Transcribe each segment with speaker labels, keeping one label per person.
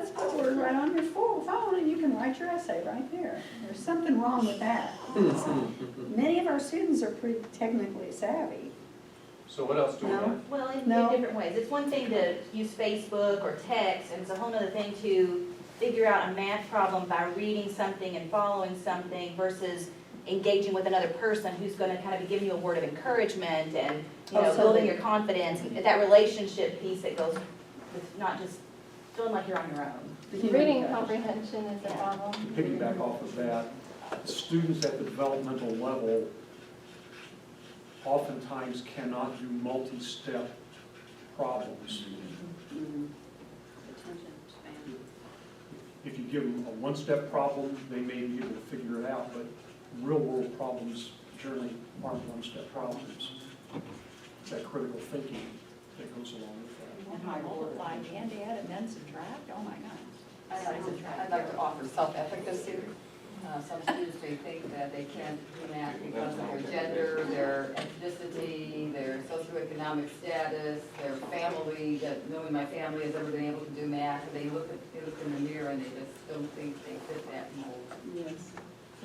Speaker 1: let's put a word right on your phone and you can write your essay right there. There's something wrong with that. Many of our students are pretty technically savvy.
Speaker 2: So what else do we
Speaker 1: No.
Speaker 2: have?
Speaker 3: Well, in
Speaker 1: No.
Speaker 3: different ways. It's one thing to use Facebook or text, and it's a whole other thing to figure out a math problem by reading something and following something versus engaging with another person who's going to kind of be giving you a word of encouragement and, you know,
Speaker 1: Oh, so
Speaker 3: building
Speaker 1: they-
Speaker 3: your confidence, that relationship piece that goes with not just feeling like you're on your own.
Speaker 1: The human
Speaker 4: Reading
Speaker 1: touch.
Speaker 4: comprehension is a
Speaker 3: Yeah.
Speaker 4: problem.
Speaker 5: To piggyback off of that, students at the developmental level oftentimes cannot do multi-step problems.
Speaker 1: Mhm.
Speaker 5: If you give them a one-step problem, they may be able to figure it out, but real-world problems generally aren't one-step problems. It's that critical thinking that goes along with that.
Speaker 1: And my multiply and add and then subtract, oh my gosh.
Speaker 6: I'd like to offer self-efficacy. Some students may think that they can't do math because of their gender, their ethnicity, their socioeconomic status, their family, that no one in my family has ever been able to do math, and they look in the mirror and they just don't think they fit that mold.
Speaker 1: Yes.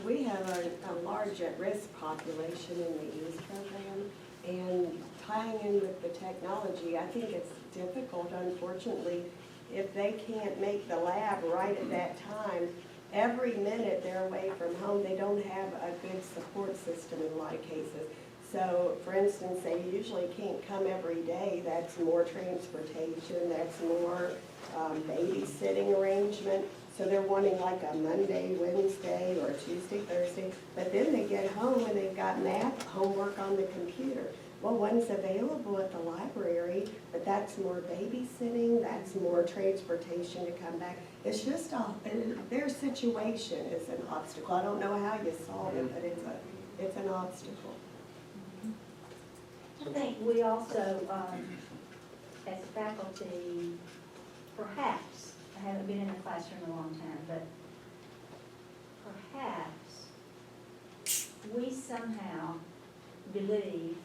Speaker 7: We have a large at-risk population in the EES program, and tying in with the technology, I think it's difficult, unfortunately, if they can't make the lab right at that time. Every minute they're away from home, they don't have a good support system in a lot of cases. So, for instance, they usually can't come every day. That's more transportation, that's more babysitting arrangement. So they're wanting like a Monday, Wednesday, or a Tuesday, Thursday. But then they get home and they've got math homework on the computer. Well, one's available at the library, but that's more babysitting, that's more transportation to come back. It's just their situation is an obstacle. I don't know how you solve it, but it's an obstacle.
Speaker 8: I think we also, as faculty, perhaps, I haven't been in a classroom in a long time, but perhaps we somehow believe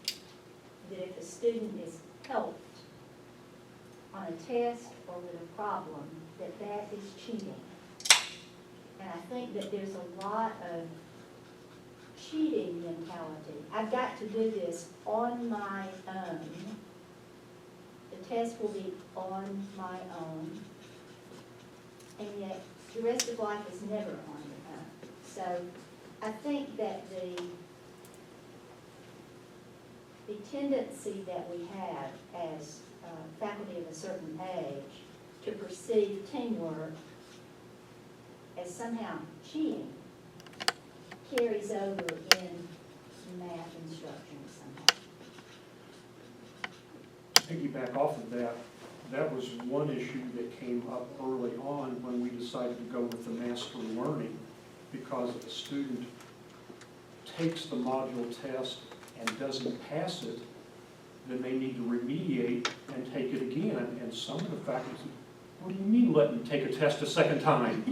Speaker 8: that if a student is helped on a test or with a problem, that that is cheating. And I think that there's a lot of cheating mentality. I've got to do this on my own. The test will be on my own. And yet, the rest of life is never on your own. So, I think that the tendency that we have as faculty of a certain age to perceive teamwork as somehow cheating carries over in math instruction somehow.
Speaker 5: Piggyback off of that, that was one issue that came up early on when we decided to go with the master learning, because if a student takes the module test and doesn't pass it, then they need to remediate and take it again. And some of the faculty said, what do you mean let them take a test a second time?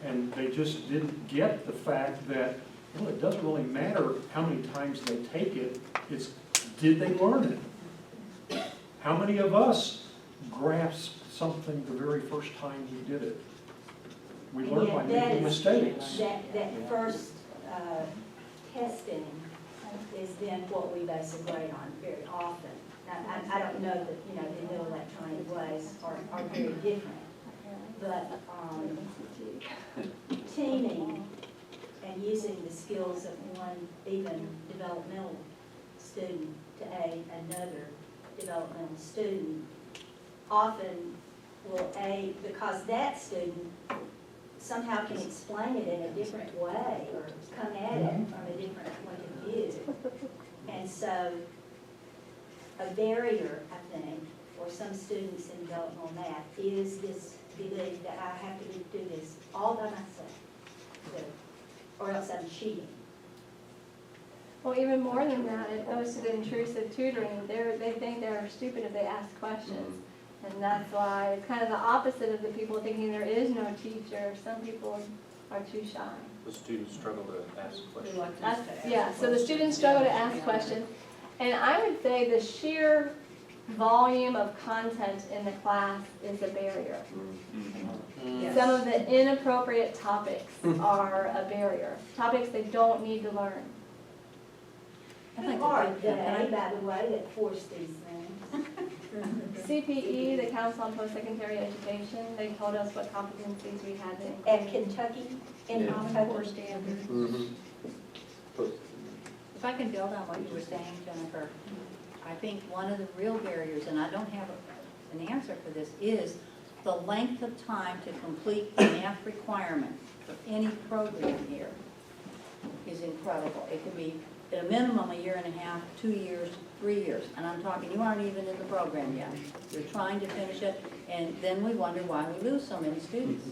Speaker 5: And they just didn't get the fact that, well, it doesn't really matter how many times they take it, it's did they learn it? How many of us grasped something the very first time we did it? We learn by making mistakes.
Speaker 8: That first testing is then what we base a grade on very often. Now, I don't know that, you know, the new electronic ways are very different, but teaming and using the skills of one even developmental student to aid another developmental student often will aid, because that student somehow can explain it in a different way or come at it from a different point of view. And so a barrier, I think, for some students in developmental math is this belief that I have to do this all by myself, or else I'm cheating.
Speaker 4: Well, even more than that, it goes to the intrusive tutoring. They think they're stupid if they ask questions. And that's why it's kind of the opposite of the people thinking there is no teacher. Some people are too shy.
Speaker 2: The students struggle to ask questions.
Speaker 4: Yeah, so the students struggle to ask questions. And I would say the sheer volume of content in the class is a barrier.
Speaker 8: Yes.
Speaker 4: Some of the inappropriate topics are a barrier, topics they don't need to learn.
Speaker 8: It's hard today, by the way, that force these things.
Speaker 4: CPE, the Council on Post-Secondary Education, they told us what competencies we had to
Speaker 8: At
Speaker 4: include.
Speaker 8: Kentucky, in Core standards.
Speaker 9: If I can build on what you were saying, Jennifer, I think one of the real barriers, and I don't have an answer for this, is the length of time to complete the math requirement for any program here is incredible. It could be at a minimum a year and a half, 2 years, 3 years. And I'm talking, you aren't even in the program yet. You're trying to finish it, and then we wonder why we lose so many students.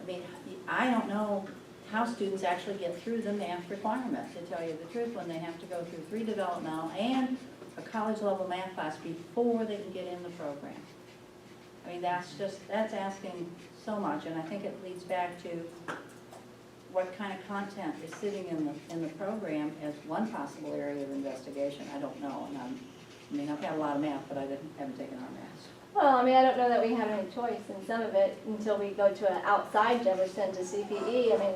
Speaker 9: I mean, I don't know how students actually get through the math requirement, to tell you the truth, when they have to go through 3 developmental and a college level math class before they can get in the program. I mean, that's asking so much, and I think it leads back to what kind of content is sitting in the program as one possible area of investigation. I don't know, and I've had a lot of math, but I haven't taken our math.
Speaker 4: Well, I mean, I don't know that we have any choice in some of it until we go to an outside Jefferson to CPE. I mean,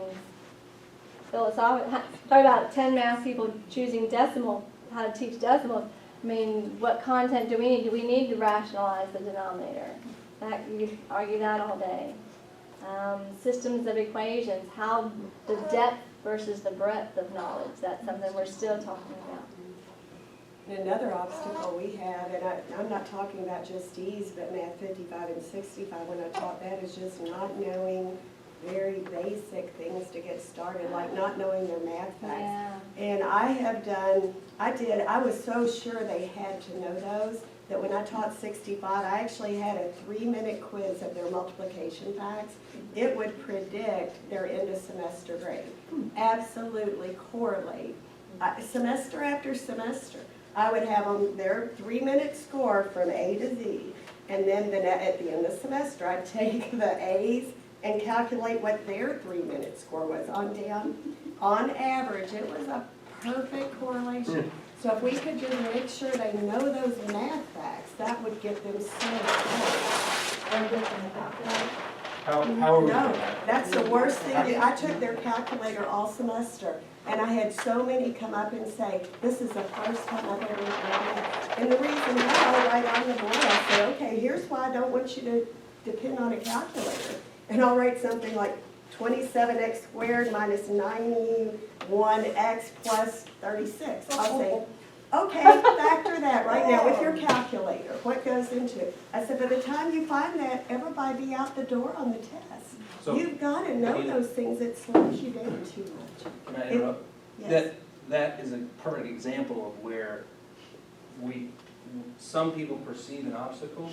Speaker 4: philosophical, talk about 10 math people choosing decimal, how to teach decimals. I mean, what content do we need? Do we need to rationalize the denominator? That, you could argue that all day. Systems of equations, how the depth versus the breadth of knowledge, that's something we're still talking about.
Speaker 7: And another obstacle we have, and I'm not talking about just EES, but Math 55 and 65, when I taught that, is just not knowing very basic things to get started, like not knowing their math facts.
Speaker 4: Yeah.
Speaker 7: And I was so sure they had to know those, that when I taught 65, I actually had a 3-minute quiz of their multiplication facts. It would predict their end of semester grade. Absolutely correlate. Semester after semester, I would have them their 3-minute score from A to Z. And then at the end of the semester, I'd take the A's and calculate what their 3-minute score was on average. It was a perfect correlation. So if we could just make sure they know those math facts, that would get them so much better.
Speaker 2: How are we doing
Speaker 7: No,
Speaker 2: that?
Speaker 7: that's the worst thing. I took their calculator all semester, and I had so many come up and say, this is the first time I've ever done that. And the reason why, I'll write on the board, I say, okay, here's why I don't want you to depend on a calculator. And I'll write something like 27x squared minus 91x plus 36. I'll say, okay, factor that right now with your calculator. What goes into it? I said, by the time you find that, everybody be out the door on the test.
Speaker 2: So,
Speaker 7: You've got to know those things. It slows you down too much.
Speaker 10: Can I interrupt?
Speaker 7: Yes.
Speaker 10: That is a perfect example of where some people perceive an obstacle,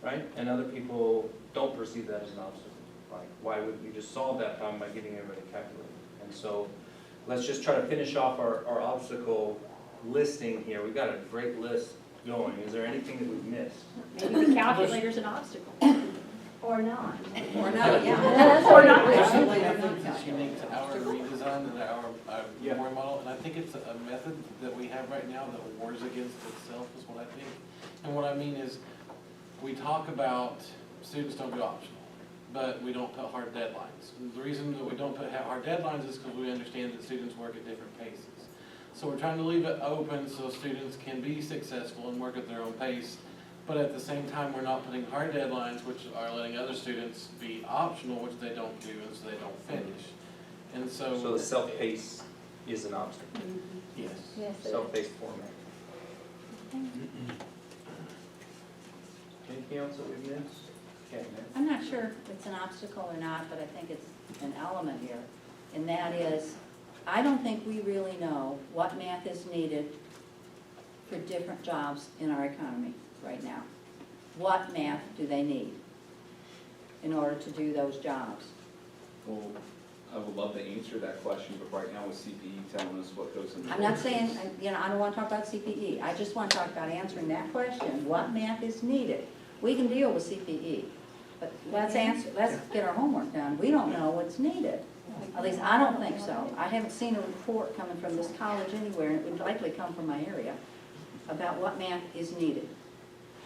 Speaker 10: right? And other people don't perceive that as an obstacle. Like, why would we just solve that problem by giving everybody a calculator? And so, let's just try to finish off our obstacle listing here. We've got a great list going. Is there anything that we've missed?
Speaker 9: Maybe the calculator's an obstacle.
Speaker 8: Or not.
Speaker 9: Or not, yeah.
Speaker 4: That's
Speaker 9: Or
Speaker 4: what
Speaker 9: not.
Speaker 11: Personally, I think it's unique to our redesign and our board model, and I think it's a method that we have right now that wars against itself is what I think. And what I mean is, we talk about students don't do optional, but we don't put hard deadlines. And the reason that we don't put hard deadlines is because we understand that students work at different paces. So we're trying to leave it open so students can be successful and work at their own pace. But at the same time, we're not putting hard deadlines, which are letting other students be optional, which they don't do, and so they don't finish. And so.
Speaker 10: So the self-pace is an obstacle.
Speaker 11: Yes.
Speaker 4: Yes, it is.
Speaker 10: Self-paced format. Anything else that we've missed? Okay, Nick.
Speaker 9: I'm not sure if it's an obstacle or not, but I think it's an element here. And that is, I don't think we really know what math is needed for different jobs in our economy right now. What math do they need in order to do those jobs?
Speaker 12: Well, I would love to answer that question, but right now with CPE telling us what goes into.
Speaker 9: I'm not saying, I don't want to talk about CPE. I just want to talk about answering that question. What math is needed? We can deal with CPE, but let's get our homework done. We don't know what's needed. At least I don't think so. I haven't seen a report coming from this college anywhere, and it would likely come from my area, about what math is needed.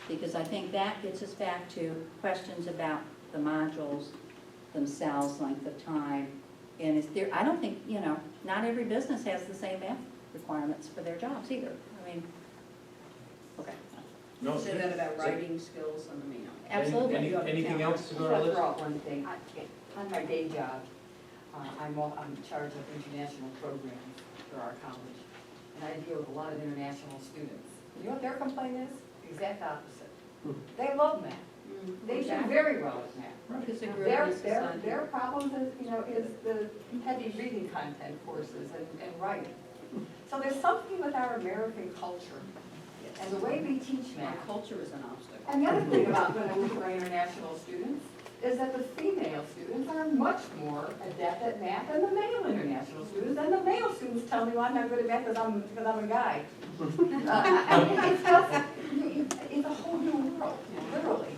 Speaker 9: Because I think that gets us back to questions about the modules themselves, length of time. And is there, I don't think, you know, not every business has the same math requirements for their jobs either. I mean, okay.
Speaker 10: No,
Speaker 13: Say that about writing skills, I mean.
Speaker 9: Absolutely.
Speaker 10: Anything else to go on our
Speaker 6: I'll
Speaker 10: list?
Speaker 6: throw out one thing. On my day job, I'm in charge of international programs for our college. And I deal with a lot of international students. You know what their complaint is? The exact opposite. They love math. They do very well at math.
Speaker 9: Because they grew up in a society.
Speaker 6: Their problems is, you know, is the heavy reading content courses and writing. So there's something with our American culture and the way we teach
Speaker 13: Our
Speaker 6: math.
Speaker 13: culture is an obstacle.
Speaker 6: And the other thing about when I work with our international students is that the female students are much more adept at math than the male international students. And the male students tell me, well, I'm not good at math because I'm a guy. I mean, it's just, it's a whole new world, literally.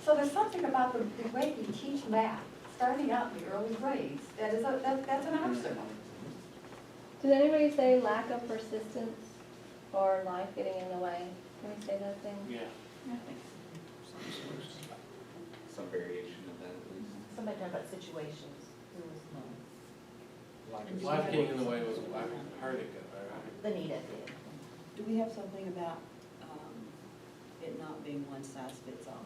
Speaker 6: So there's something about the way we teach math, starting out in the early grades, that's an obstacle.
Speaker 4: Does anybody say lack of persistence or life getting in the way? Can we say those things?
Speaker 11: Yeah.
Speaker 12: Some variation of that at least.
Speaker 3: Somebody talk about situations.
Speaker 11: Life getting in the way was, I heard it go, right?
Speaker 3: Lenita did.
Speaker 13: Do we have something about it not being one size fits all?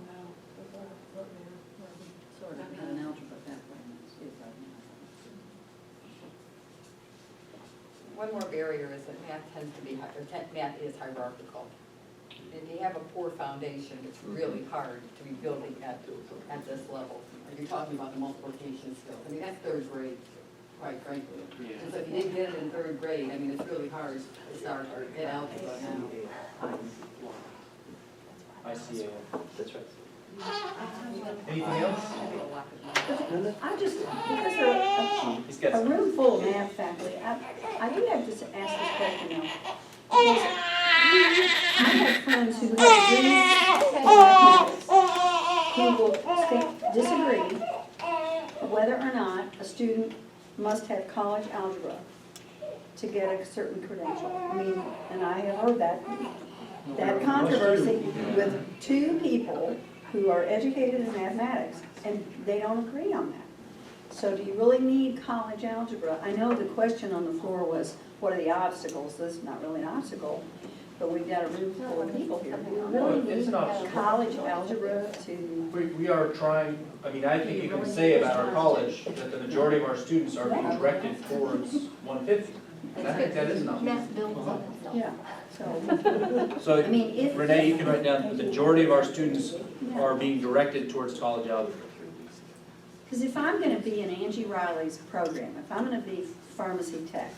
Speaker 9: Sort of, not an algebra background, it's right now.
Speaker 6: One more barrier is that math tends to be, math is hierarchical. If you have a poor foundation, it's really hard to be building at this level. You're talking about the multiplication skills. I mean, that's third grade, quite frankly.
Speaker 11: Yeah.
Speaker 6: And so if you didn't get it in third grade, I mean, it's really hard to start at algebra now.
Speaker 10: I see it.
Speaker 2: That's right.
Speaker 10: Anything else?
Speaker 1: I just, because we're
Speaker 10: He's got
Speaker 1: a
Speaker 10: some.
Speaker 1: room full of math faculty, I do have to ask this question though. Because I have friends who have really who will disagree whether or not a student must have college algebra to get a certain credential. I mean, and I have heard that controversy with two people who are educated in mathematics, and they don't agree on that. So do you really need college algebra? I know the question on the floor was, what are the obstacles? This is not really an obstacle, but we've got a room full of people here. Do you really
Speaker 10: It's
Speaker 1: need
Speaker 10: an obstacle.
Speaker 1: college algebra to?
Speaker 10: We are trying, I mean, I think you can say about our college that the majority of our students are being directed towards 150. And I think that is an obstacle.
Speaker 4: Math builds on itself.
Speaker 1: Yeah, so,
Speaker 10: So
Speaker 1: I mean, if.
Speaker 10: Renee, you can write down, the majority of our students are being directed towards college algebra.
Speaker 1: Because if I'm gonna be in Angie Riley's program, if I'm gonna be pharmacy tech,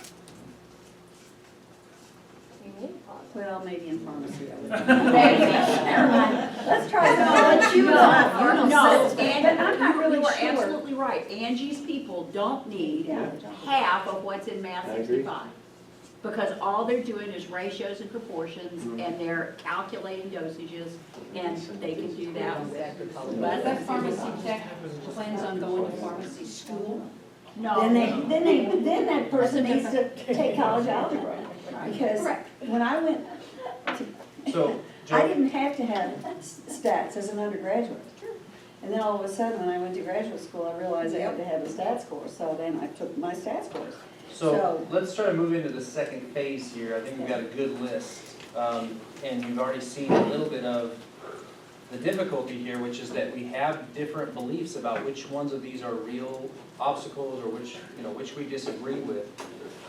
Speaker 4: You need college.
Speaker 1: well, maybe in pharmacy I would. Never mind, let's try it. I'll let you know.
Speaker 13: No,
Speaker 1: But I'm not really
Speaker 13: you are
Speaker 1: sure.
Speaker 13: absolutely right. Angie's people don't need
Speaker 1: Yeah.
Speaker 13: half of what's in Math 65. Because all they're doing is ratios and proportions, and they're calculating dosages, and they can do that with.
Speaker 8: But that pharmacy tech plans on going to pharmacy school?
Speaker 13: No.
Speaker 1: Then that person needs to take college algebra. Because
Speaker 13: Correct.
Speaker 1: when I went to,
Speaker 10: So,
Speaker 1: I
Speaker 10: Joe,
Speaker 1: didn't have to have stats as an undergraduate. And then all of a sudden, when I went to graduate school, I realized I had to have a stats course, so then I took my stats course.
Speaker 10: so let's try to move into the second phase here. I think we've got a good list. And you've already seen a little bit of the difficulty here, which is that we have different beliefs about which ones of these are real obstacles or which we disagree with.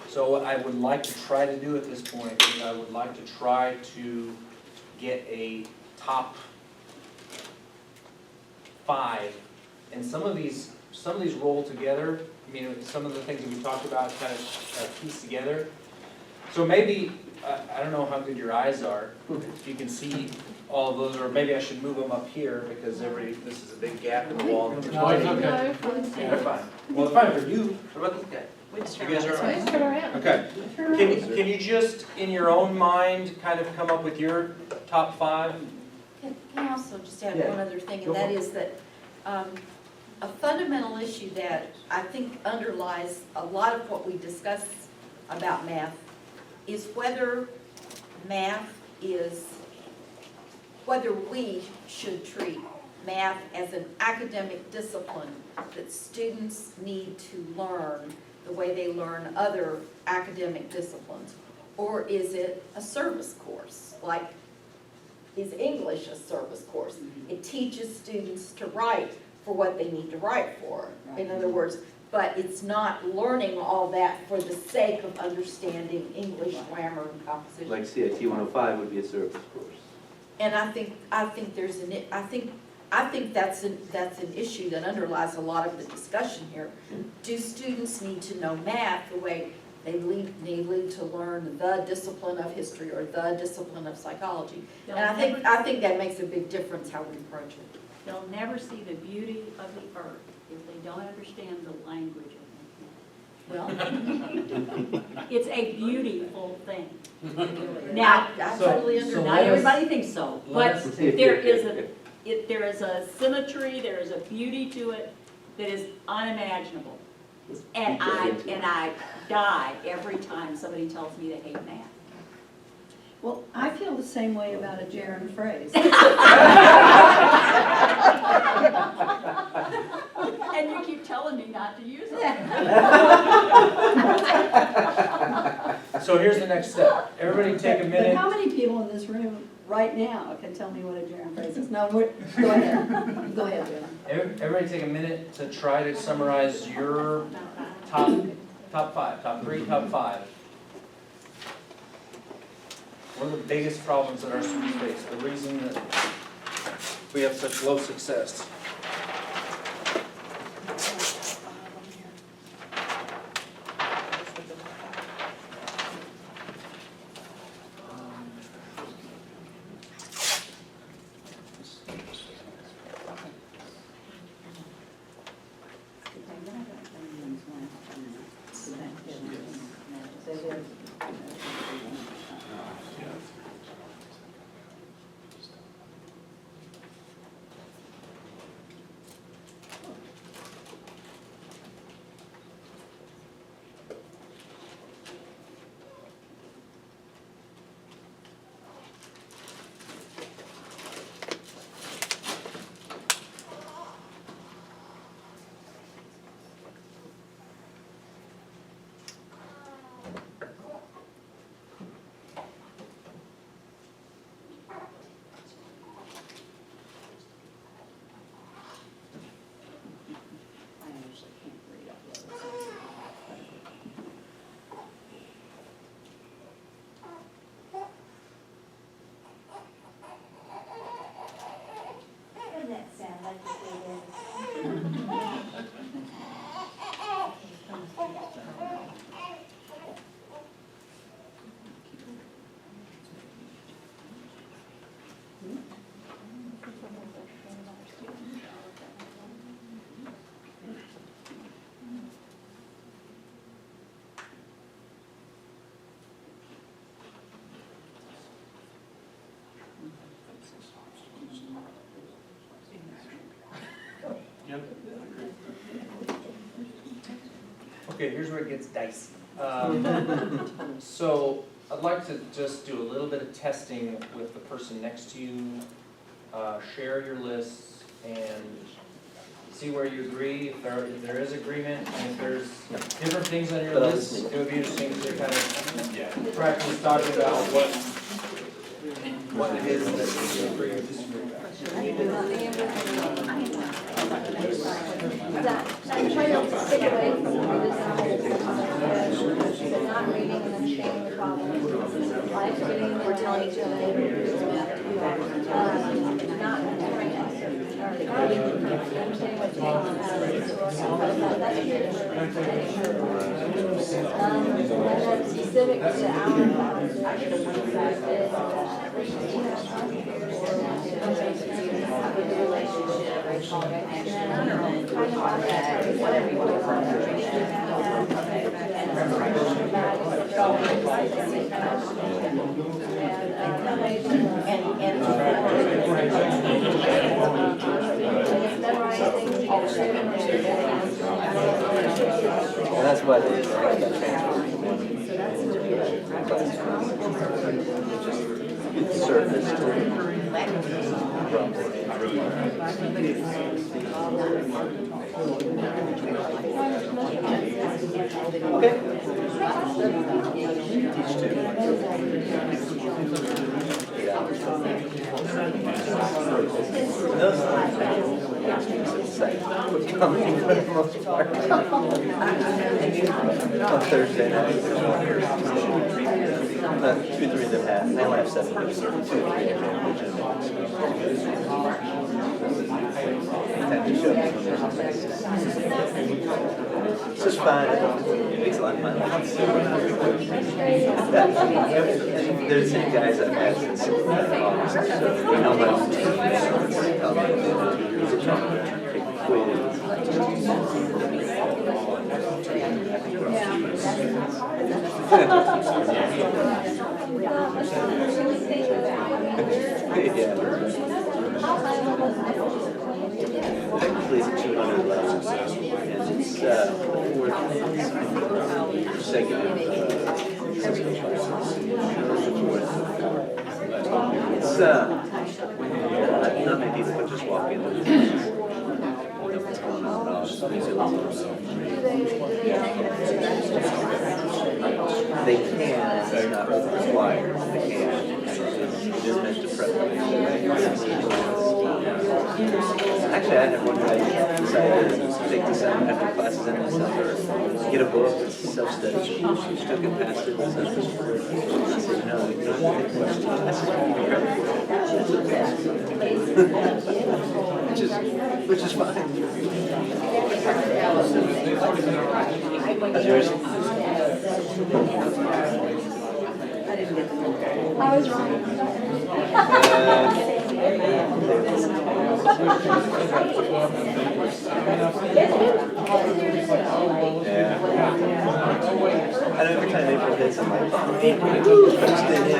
Speaker 10: So what I would like to try to do at this point is I would like to try to get a top 5. And some of these roll together. I mean, some of the things that we talked about kind of piece together. So maybe, I don't know how good your eyes are, if you can see all of those, or maybe I should move them up here because this is a big gap in the wall.
Speaker 11: No, it's okay.
Speaker 10: Yeah, they're fine. Well, it's fine for you. What about this guy? You guys are all right?
Speaker 4: Turn around.
Speaker 10: Okay. Can you just, in your own mind, kind of come up with your top 5?
Speaker 14: Can I also just add
Speaker 10: Yeah.
Speaker 14: one other thing,
Speaker 10: Go
Speaker 14: and that
Speaker 10: for it.
Speaker 14: is that a fundamental issue that I think underlies a lot of what we discuss about math is whether math is whether we should treat math as an academic discipline that students need to learn the way they learn other academic disciplines, or is it a service course? Like, is English a service course? It teaches students to write for what they need to write for. In other words, but it's not learning all that for the sake of understanding English grammar and composition.
Speaker 15: Like CIT 105 would be a service course.
Speaker 14: And I think there's I think that's an issue that underlies a lot of the discussion here. Do students need to know math the way they need to learn the discipline of history or the discipline of psychology? And I think that makes a big difference how we approach it.
Speaker 13: They'll never see the beauty of the earth if they don't understand the language of it. Well, it's a beautiful thing. Now,
Speaker 14: I totally understand.
Speaker 13: not everybody thinks so, but there is a symmetry, there is a beauty to it that is unimaginable. And I die every time somebody tells me they hate math.
Speaker 1: Well, I feel the same way about a gerund phrase.
Speaker 13: And you keep telling me not to use it.
Speaker 10: So here's the next step. Everybody take a
Speaker 1: But
Speaker 10: minute.
Speaker 1: how many people in this room right now can tell me what a gerund phrase is? No, go ahead. Go ahead, Jen.
Speaker 10: Everybody take a minute to try to summarize your top five, top three, top five. What are the biggest problems that our students face? The reason that we have such low success?
Speaker 8: What does that sound like to say there?
Speaker 10: Okay, here's where it gets dicey. So I'd like to just do a little bit of testing with the person next to you. Share your lists and see where you agree, if there is agreement, and if there's different things on your list, it would be interesting to kind of practice talking about what it is that you agree or disagree about.
Speaker 4: I'm trying to stick away from this, not reading and understanding the problem. Like getting we're telling each other not doing it. Understanding what's going on. That's good. And specific to our
Speaker 15: And that's why they transfer. It's surface to On Thursday night, 2 3 of them have, I only have 7 weeks, 2 3 Anytime you show up, it's just fun, it makes a lot of fun. They're the same guys I've had since August, so they know my routine, Technically, it's 200 levels, and it's fourth consecutive it's not many people could just walk in. They can, it's not required, they can. It is meant to prep. Actually, I had one guy decided to take this out after classes in the summer, get a book, self-study, she took it past it, and said, no, you don't have to take classes, which is fine. How's yours?
Speaker 4: I was wrong.
Speaker 15: Yeah. I know every time April hits, I'm like, first thing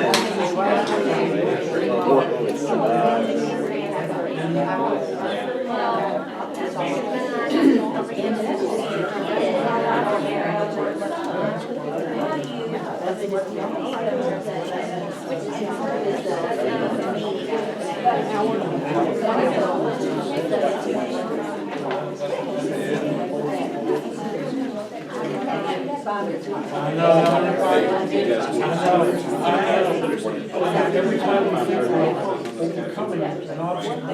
Speaker 5: Every time we think about overcoming an obstacle,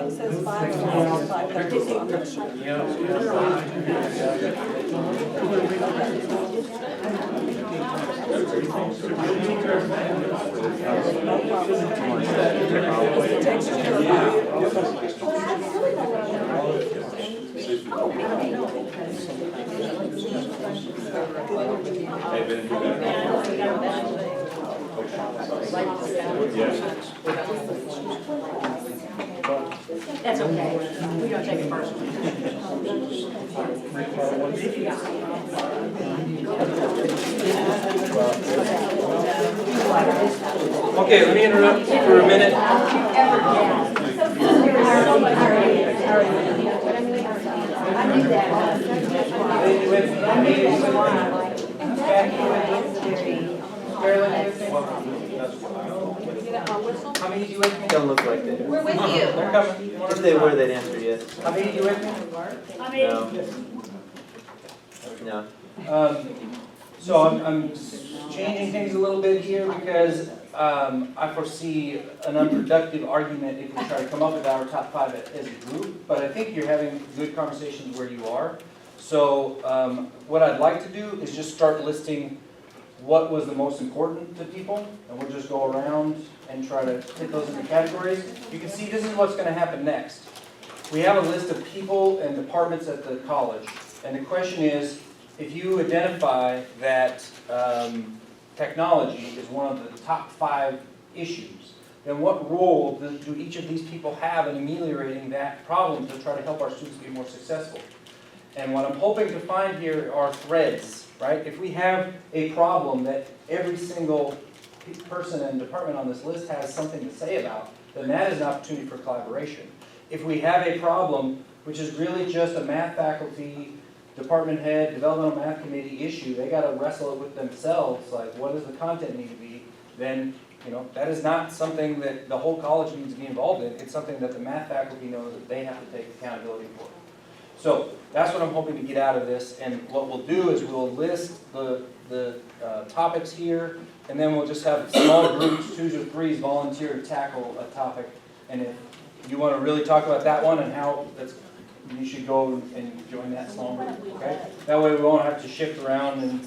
Speaker 13: That's okay, we don't take it personally.
Speaker 10: Okay, let me interrupt for a minute. How many do you with me?
Speaker 15: Don't look like they do.
Speaker 3: We're with you.
Speaker 10: They're coming.
Speaker 15: If they were, they'd answer yes.
Speaker 10: How many do you with me?
Speaker 15: No.
Speaker 10: So I'm changing things a little bit here because I foresee an unproductive argument if we try to come up with our top 5 as a group, but I think you're having good conversations where you are. So what I'd like to do is just start listing what was the most important to people, and we'll just go around and try to fit those into categories. You can see this is what's going to happen next. We have a list of people and departments at the college, and the question is, if you identify that technology is one of the top 5 issues, then what role do each of these people have in ameliorating that problem to try to help our students be more successful? And what I'm hoping to find here are threads, right? If we have a problem that every single person and department on this list has something to say about, then that is an opportunity for collaboration. If we have a problem which is really just a math faculty, department head, developmental math committee issue, they got to wrestle it with themselves, like what does the content need to be, then You know, that is not something that the whole college needs to be involved in. It's something that the math faculty knows that they have to take accountability for. So that's what I'm hoping to get out of this. And what we'll do is we'll list the topics here, and then we'll just have small groups, 2s or 3s, volunteer to tackle a topic. And if you want to really talk about that one and how that's, you should go and join that small group, okay? That way we won't have to shift around and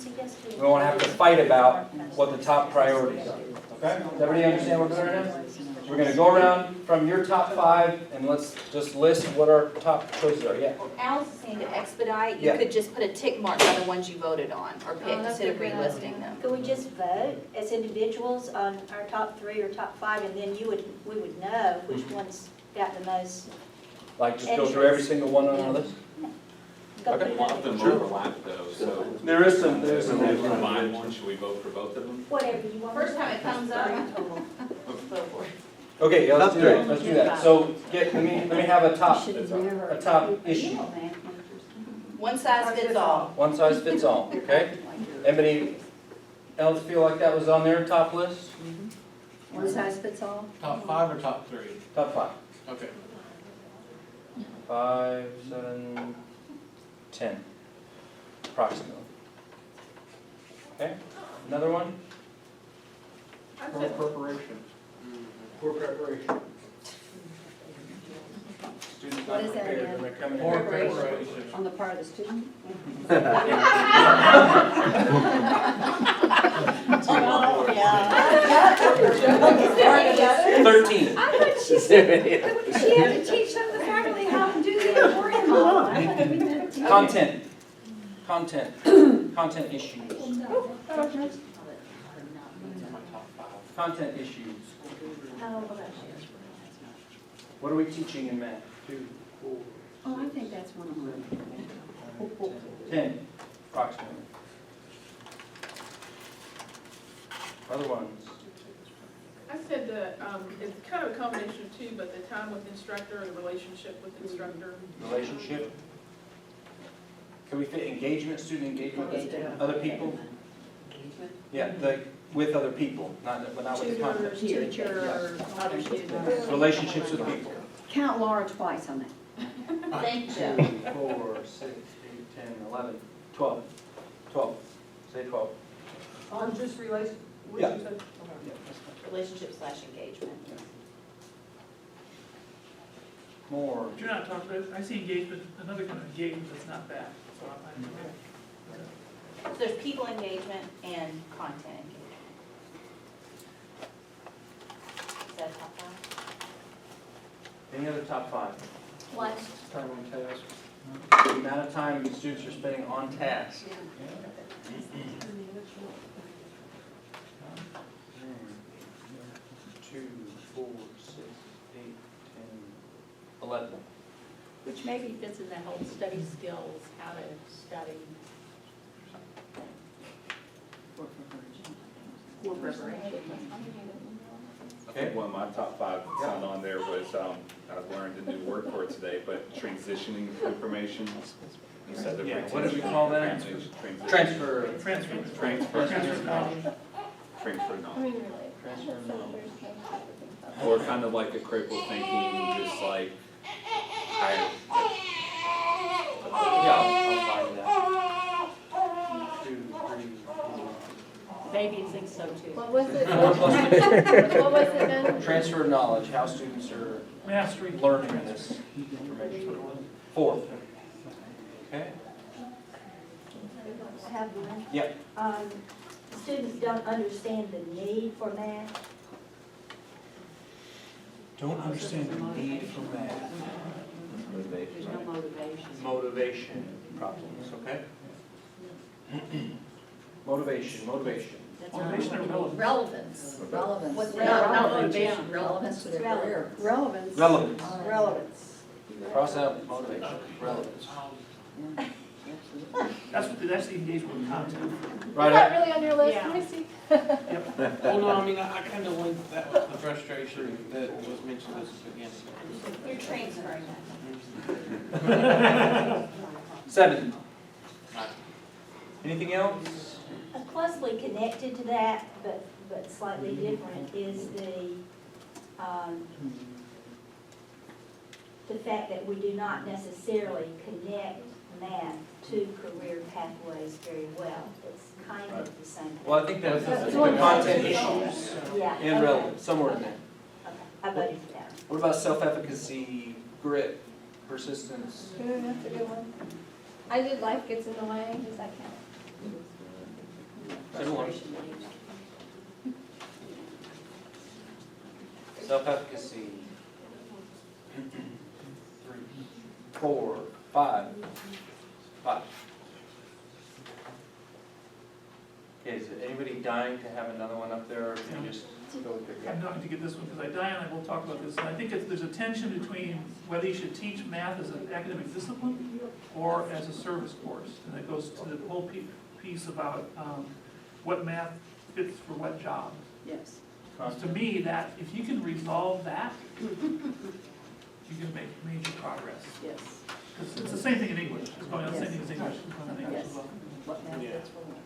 Speaker 10: we won't have to fight about what the top priorities are, okay? Does everybody understand what we're doing right now? We're going to go around from your top 5 and let's just list what our top choices are, yeah?
Speaker 3: Alice is saying to expedite, you
Speaker 10: Yeah.
Speaker 3: could just put a tick mark by the ones you voted on or picked
Speaker 4: that's
Speaker 3: instead
Speaker 4: a
Speaker 3: of
Speaker 4: good
Speaker 3: relisting
Speaker 4: idea.
Speaker 3: them.
Speaker 8: Could we just vote as individuals on our top 3 or top 5, and then we would know which ones got the most?
Speaker 10: Like just go through every single one on our list?
Speaker 8: Go
Speaker 10: Okay.
Speaker 8: put it
Speaker 12: A lot of
Speaker 8: on.
Speaker 12: them
Speaker 10: Sure.
Speaker 12: overlap though, so.
Speaker 10: There is some,
Speaker 12: If we combine one, should we vote for both of them?
Speaker 8: Whatever you want.
Speaker 3: First time it comes up, vote for it.
Speaker 10: Okay, yeah, let's
Speaker 15: Top
Speaker 10: do that,
Speaker 15: three.
Speaker 10: let's do that. So let me have a top issue.
Speaker 3: One size fits all.
Speaker 10: One size fits all, okay? Anybody else feel like that was on their top list?
Speaker 13: One size fits all?
Speaker 11: Top 5 or top 3?
Speaker 10: Top 5.
Speaker 11: Okay.
Speaker 10: 5, 7, 10, approximately. Okay, another one?
Speaker 5: Poor preparation.
Speaker 10: Poor preparation. Students
Speaker 13: What
Speaker 10: not
Speaker 13: is that
Speaker 10: prepared
Speaker 13: again?
Speaker 10: when they're coming in.
Speaker 11: Poor preparation.
Speaker 13: On the part of the student?
Speaker 8: Oh, yeah.
Speaker 10: 13.
Speaker 8: I thought she said, she had to teach some of the faculty how to do the emporium model. I thought we meant to-
Speaker 10: Content issues. Content issues. What are we teaching in math? 2, 4,
Speaker 13: Oh, I think that's one of mine.
Speaker 10: 10, approximately. Other ones?
Speaker 16: I said that it's kind of a combination of 2, but the time with instructor or the relationship with instructor.
Speaker 10: Relationship? Can we fit engagement, student engagement with other people? Yeah, with other people, not with the content.
Speaker 13: Teacher, other students.
Speaker 10: Relationships with people.
Speaker 13: Count Laura twice on that.
Speaker 3: Thank you.
Speaker 10: 2, 4, 6, 8, 10, 11, 12. 12. Say 12.
Speaker 16: On just relation, what
Speaker 10: Yeah.
Speaker 16: you said?
Speaker 3: Relationship / engagement.
Speaker 10: More.
Speaker 17: But you're not talking about, I see engagement, another kind of engagement that's not bad, so I'm,
Speaker 3: So there's people engagement and content engagement. Is that top 5?
Speaker 10: Any other top 5?
Speaker 8: What?
Speaker 5: Time on task.
Speaker 10: The amount of time the students are spending on task. 2, 4, 6, 8, 10, 11.
Speaker 13: Which maybe fits in that whole study skills, how to study. For preparation.
Speaker 12: I think one of my top 5 that's not on there was, I learned a new word for it today, but transitioning information instead of.
Speaker 10: Yeah, what did we call that?
Speaker 12: Transition.
Speaker 10: Transfer.
Speaker 17: transfer knowledge.
Speaker 12: Transfer
Speaker 4: I
Speaker 12: knowledge.
Speaker 4: mean, really.
Speaker 10: Transfer
Speaker 4: So
Speaker 10: knowledge.
Speaker 4: there's things that we think about.
Speaker 12: Or kind of like a critical thinking, just like higher.
Speaker 10: Yeah, I'll find that. 2, 3, 4.
Speaker 13: Maybe thinks so too.
Speaker 4: What was it?
Speaker 10: 4 plus
Speaker 4: What was it then?
Speaker 10: transfer of knowledge, how students are
Speaker 17: Mastery.
Speaker 10: learning this information. 4. Okay?
Speaker 8: I have one.
Speaker 10: Yep.
Speaker 8: Students don't understand the need for math.
Speaker 10: Don't understand the need for math.
Speaker 13: There's no motivation.
Speaker 10: Motivation problems, okay? Motivation.
Speaker 13: That's
Speaker 17: Motivation or relevance?
Speaker 8: Relevance.
Speaker 9: Relevance.
Speaker 8: What's
Speaker 9: Yeah,
Speaker 8: relevant?
Speaker 9: motivation, relevance to their career.
Speaker 7: Relevance.
Speaker 10: Relevance.
Speaker 7: Relevance.
Speaker 10: Cross out motivation, relevance.
Speaker 17: That's the engagement with content.
Speaker 10: Right
Speaker 4: Is that
Speaker 10: up.
Speaker 4: really on your list?
Speaker 13: Yeah.
Speaker 4: Let me see.
Speaker 11: Well, no, I mean, I kind of linked that with the frustration that was mentioned at the beginning.
Speaker 3: You're transferring that.
Speaker 10: 7. Anything else?
Speaker 8: Closely connected to that, but slightly different, is the fact that we do not necessarily connect math to career pathways very well. It's kind of the same thing.
Speaker 10: Well, I think that's the content issues
Speaker 8: Yeah.
Speaker 10: and
Speaker 8: okay.
Speaker 10: relevant, somewhere in there.
Speaker 8: Okay, I voted for that.
Speaker 10: What about self-efficacy, grit, persistence?
Speaker 4: That's a good one. I did life gets in the way, does that count?
Speaker 10: Good one. Self-efficacy. 3, 4, 5. 5. Okay, is anybody dying to have another one up there, or can you just go with your
Speaker 17: I'm going to get this one, because Diane and I will talk about this, and I think there's a tension between whether you should teach math as an academic discipline or as a service course, and it goes to the whole piece about what math fits for what job.
Speaker 13: Yes.
Speaker 17: To me, that, if you can resolve that, you can make major progress.
Speaker 13: Yes.
Speaker 17: Because it's the same thing in English, it's going on the same thing as English, it's going on in English
Speaker 13: Yes.
Speaker 17: as well.
Speaker 13: What math fits for what.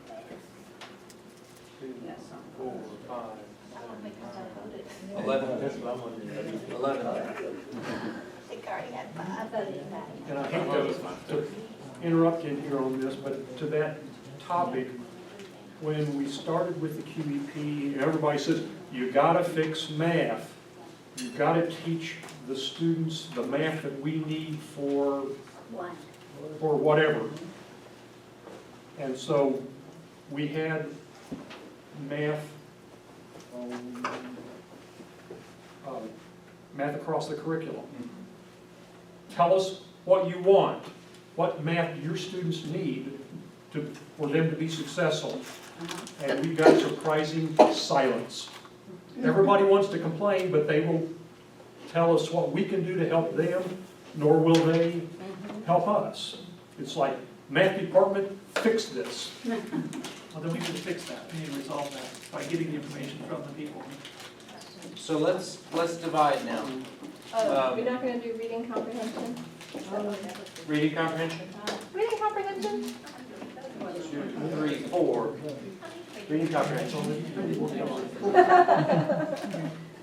Speaker 10: 2,
Speaker 13: Yes.
Speaker 10: 4, 5,
Speaker 3: I don't think I voted.
Speaker 10: 11. 11.
Speaker 3: I think I already had 5. I voted for that.
Speaker 5: And I hate to interrupt you here on this, but to that topic, when we started with the QEP, everybody says, you gotta fix math. You gotta teach the students the math that we need for whatever. And so we had math, math across the curriculum. Tell us what you want, what math your students need for them to be successful. And we got surprising silence. Everybody wants to complain, but they won't tell us what we can do to help them, nor will they help us. It's like, math department, fix this.
Speaker 17: Well, then we need to fix that, we need to resolve that by getting the information from the people.
Speaker 10: So let's divide now.
Speaker 4: We're not gonna do reading comprehension?
Speaker 10: Reading comprehension?
Speaker 4: Reading comprehension?
Speaker 10: 2, 3, 4. Reading comprehension.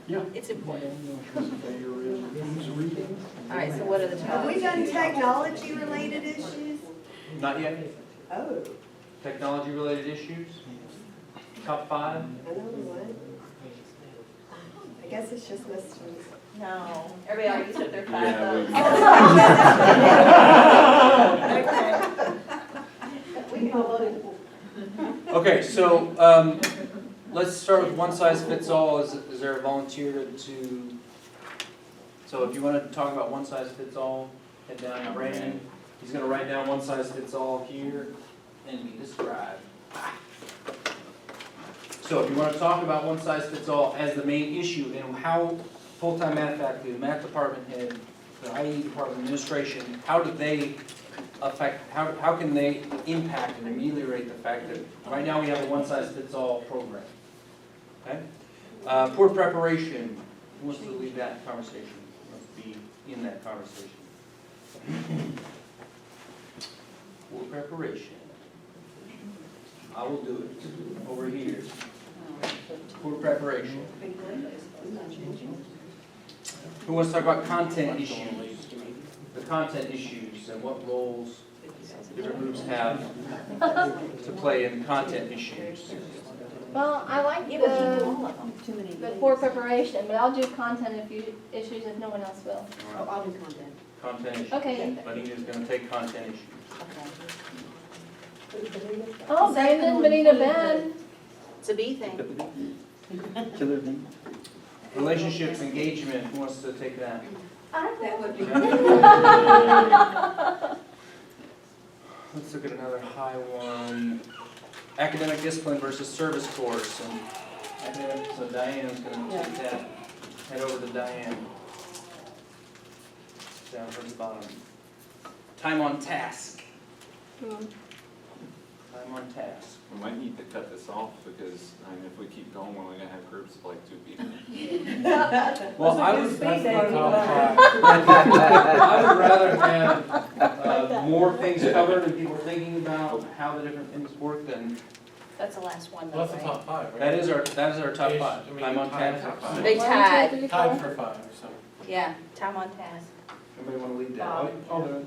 Speaker 5: Yeah.
Speaker 3: It's important.
Speaker 5: Who's reading?
Speaker 3: All right, so what are the
Speaker 7: Have we
Speaker 3: topics?
Speaker 7: done technology-related issues?
Speaker 10: Not yet.
Speaker 7: Oh,
Speaker 10: Technology-related issues? Top 5?
Speaker 7: I know one. I guess it's just mysteries.
Speaker 3: No, everybody already took their 5
Speaker 12: Yeah,
Speaker 3: votes.
Speaker 7: We can all vote.
Speaker 10: Okay, so let's start with one size fits all. Is there a volunteer to, so if you want to talk about one size fits all, head down to Brandon. He's going to write down one size fits all here and be described. So if you want to talk about one size fits all as the main issue and how full-time math faculty, the math department head, the IE department administration, how do they affect, how can they impact and ameliorate the fact that right now we have a one-size-fits-all program? Okay? Poor preparation, who wants to lead that conversation? Let's be in that conversation. Poor preparation. I will do it over here. Poor preparation. Who wants to talk about content issues? The content issues and what roles different groups have to play in content issues.
Speaker 4: Well, I like the poor preparation, but I'll do content issues if no one else will.
Speaker 3: Oh, I'll do content.
Speaker 10: Content issues.
Speaker 4: Okay.
Speaker 10: Benita's going to take content issues.
Speaker 4: Oh, Brandon, Benita, Ben.
Speaker 3: It's a B thing.
Speaker 15: Killer bee.
Speaker 10: Relationships, engagement, who wants to take that?
Speaker 7: That would be.
Speaker 10: Let's look at another high one. Academic discipline versus service course. And academic, so Diane's going to take that. Head over to Diane. Down from the bottom. Time on task. Time on task.
Speaker 12: We might need to cut this off because, I mean, if we keep going, we're only gonna have groups of like 2 people.
Speaker 10: Well, I would rather have more things covered and people thinking about how the different things work than
Speaker 3: That's the last one though,
Speaker 11: Well, that's the
Speaker 3: right?
Speaker 11: top five, right?
Speaker 10: That is our top
Speaker 11: Ish,
Speaker 10: five.
Speaker 11: I mean,
Speaker 10: Time on
Speaker 11: tied
Speaker 10: task.
Speaker 11: for five.
Speaker 3: They tied,
Speaker 11: Tied for five, so.
Speaker 3: yeah, time on task.
Speaker 10: Anybody want to lead that?
Speaker 11: I'll do it.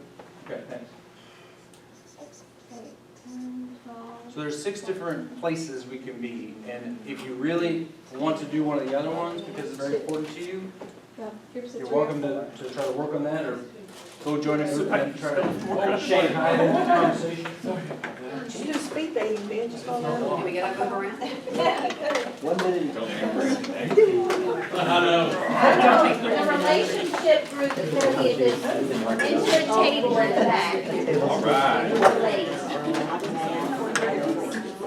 Speaker 10: Okay, thanks.
Speaker 4: Okay, 10, 12.
Speaker 10: So there's 6 different places we can be, and if you really want to do one of the other ones because it's very important to you,
Speaker 4: Yeah, here's the
Speaker 10: you're
Speaker 4: three or
Speaker 10: welcome
Speaker 4: four.
Speaker 10: to try to work on that, or go join a group and try to Shanghai the conversation.
Speaker 7: You do speed dating, man, just hold on.
Speaker 14: Can we get up over around?
Speaker 15: 1 minute.
Speaker 11: I know.
Speaker 3: The relationship group is going to be at this, into the table in the back.
Speaker 12: All right.
Speaker 3: Ladies.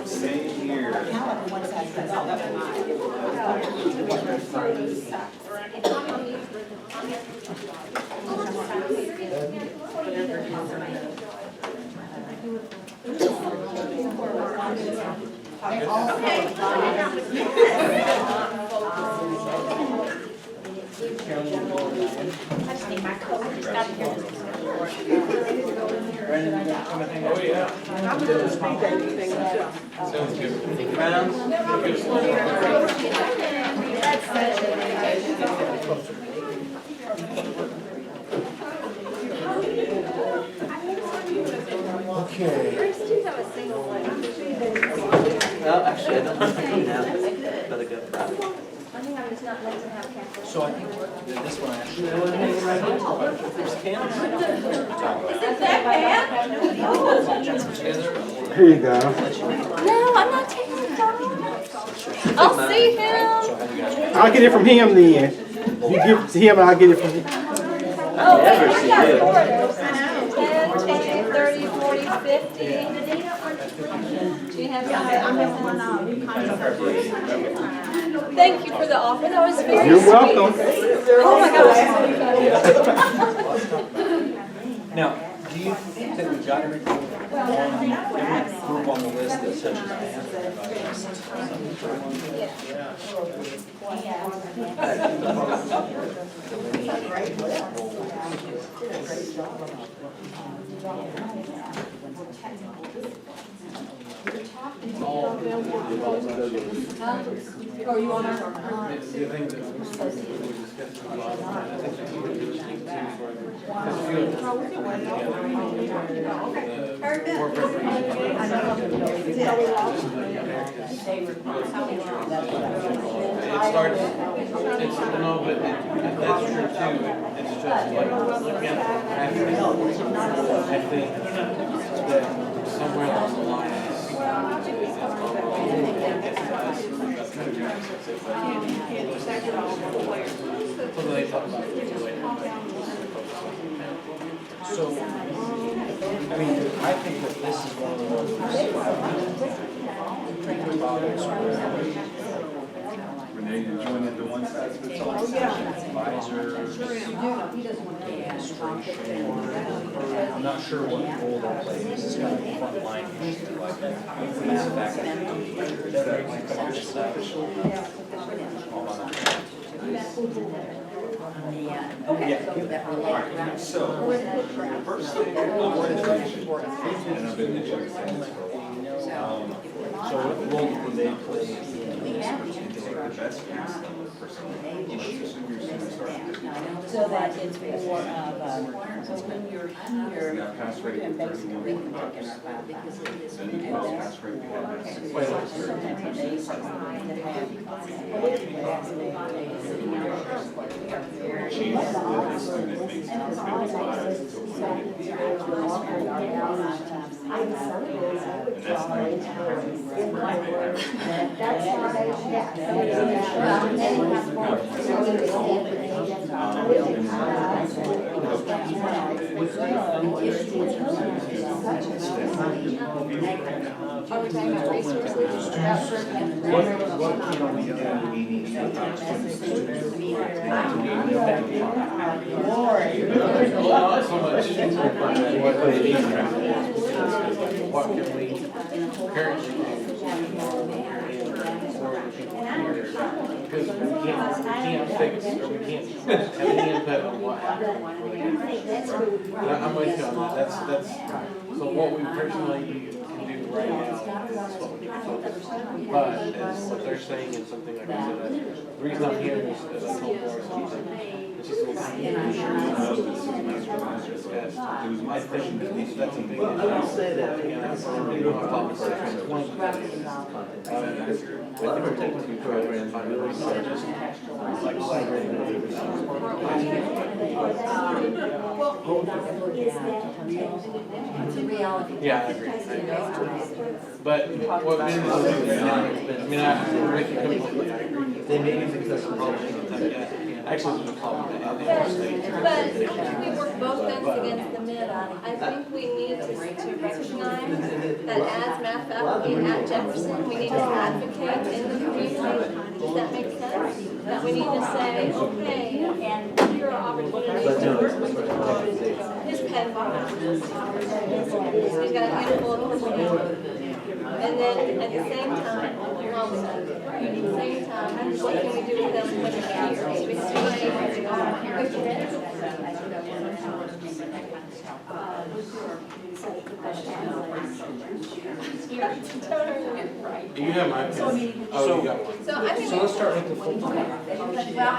Speaker 12: Same here.
Speaker 3: I just need my coat. I just got here.
Speaker 10: Brandon, you want to come and hang out?
Speaker 11: Oh, yeah.
Speaker 7: I'm doing the speed dating thing myself.
Speaker 11: Sounds good.
Speaker 10: Rounds?
Speaker 15: Well, actually, I don't think I do now. Better go.
Speaker 4: I think I'm just not letting them have caffeine.
Speaker 10: So I think this one actually.
Speaker 18: Here you go.
Speaker 4: No, I'm not taking the phone. I'll see him.
Speaker 18: I'll get it from him then. You give it to him and I'll get it from him.
Speaker 4: Oh,
Speaker 15: Never
Speaker 4: I
Speaker 15: see
Speaker 4: got
Speaker 15: it.
Speaker 4: quarters. 10, 20, 30, 40, 50. Do you have Thank you for the offer. That was very
Speaker 18: You're
Speaker 4: sweet.
Speaker 18: welcome.
Speaker 4: Oh my gosh.
Speaker 10: Now, do you think that we've got everything every group on the list that such as
Speaker 4: Oh, you want to?
Speaker 11: The thing that we discussed a lot, and I think that's really interesting too, because a few of them the work it starts, it's, no, but that's true too, it's just like, looking at I think that somewhere along the line
Speaker 10: So, I mean, I think that this is one of the ones
Speaker 12: Renee, you join the one size fits all advisors.
Speaker 10: I'm not sure what role that plays. It's kind of front line issue, like math academic.
Speaker 12: Yeah. So, first thing, orientation. And I've been in Jefferson for a while.
Speaker 10: So what role do they play in
Speaker 12: The best case for some issues senior students start to
Speaker 8: So that it's more of, so when you're here,
Speaker 12: now pass rate
Speaker 8: you're
Speaker 12: of
Speaker 8: basically
Speaker 12: 31
Speaker 8: taking our class because it is.
Speaker 12: then you pass rate we have at 60%. Chief, the student makes it 55 to 40. And that's
Speaker 4: Are we talking about resources?
Speaker 11: not so much what can we parents do? Because we can't fix, or we can't have any input on what happened. I'm with you on that, that's, so what we personally can do right now, is what we can focus on. But as what they're saying is something like I said, the reason I'm here is, as I told Laura something, and she said, well, I think that's a big issue.
Speaker 15: I'll say that.
Speaker 11: And that's one of the topics that is one of the things.
Speaker 15: I think we're taking two programs, really just like collaborating with
Speaker 9: It's a reality.
Speaker 11: Yeah, I agree. But what we need to do right now, I mean, Ricky completely, I agree.
Speaker 15: They may be successful.
Speaker 11: Actually, there's a problem in the
Speaker 4: But
Speaker 11: interstate.
Speaker 4: I think we work both ends against the middle. I think we need to recognize that as math faculty at Jefferson, we need to advocate in the community. Does that make sense? That we need to say, okay, and here are opportunities to work with his pen box. He's got a handful of people. And then at the same time, what can we do with them when they're here? Because we need to go.
Speaker 11: You have my pen. Oh, you got one.
Speaker 4: So I think.
Speaker 10: So let's start with the full.
Speaker 9: Well, I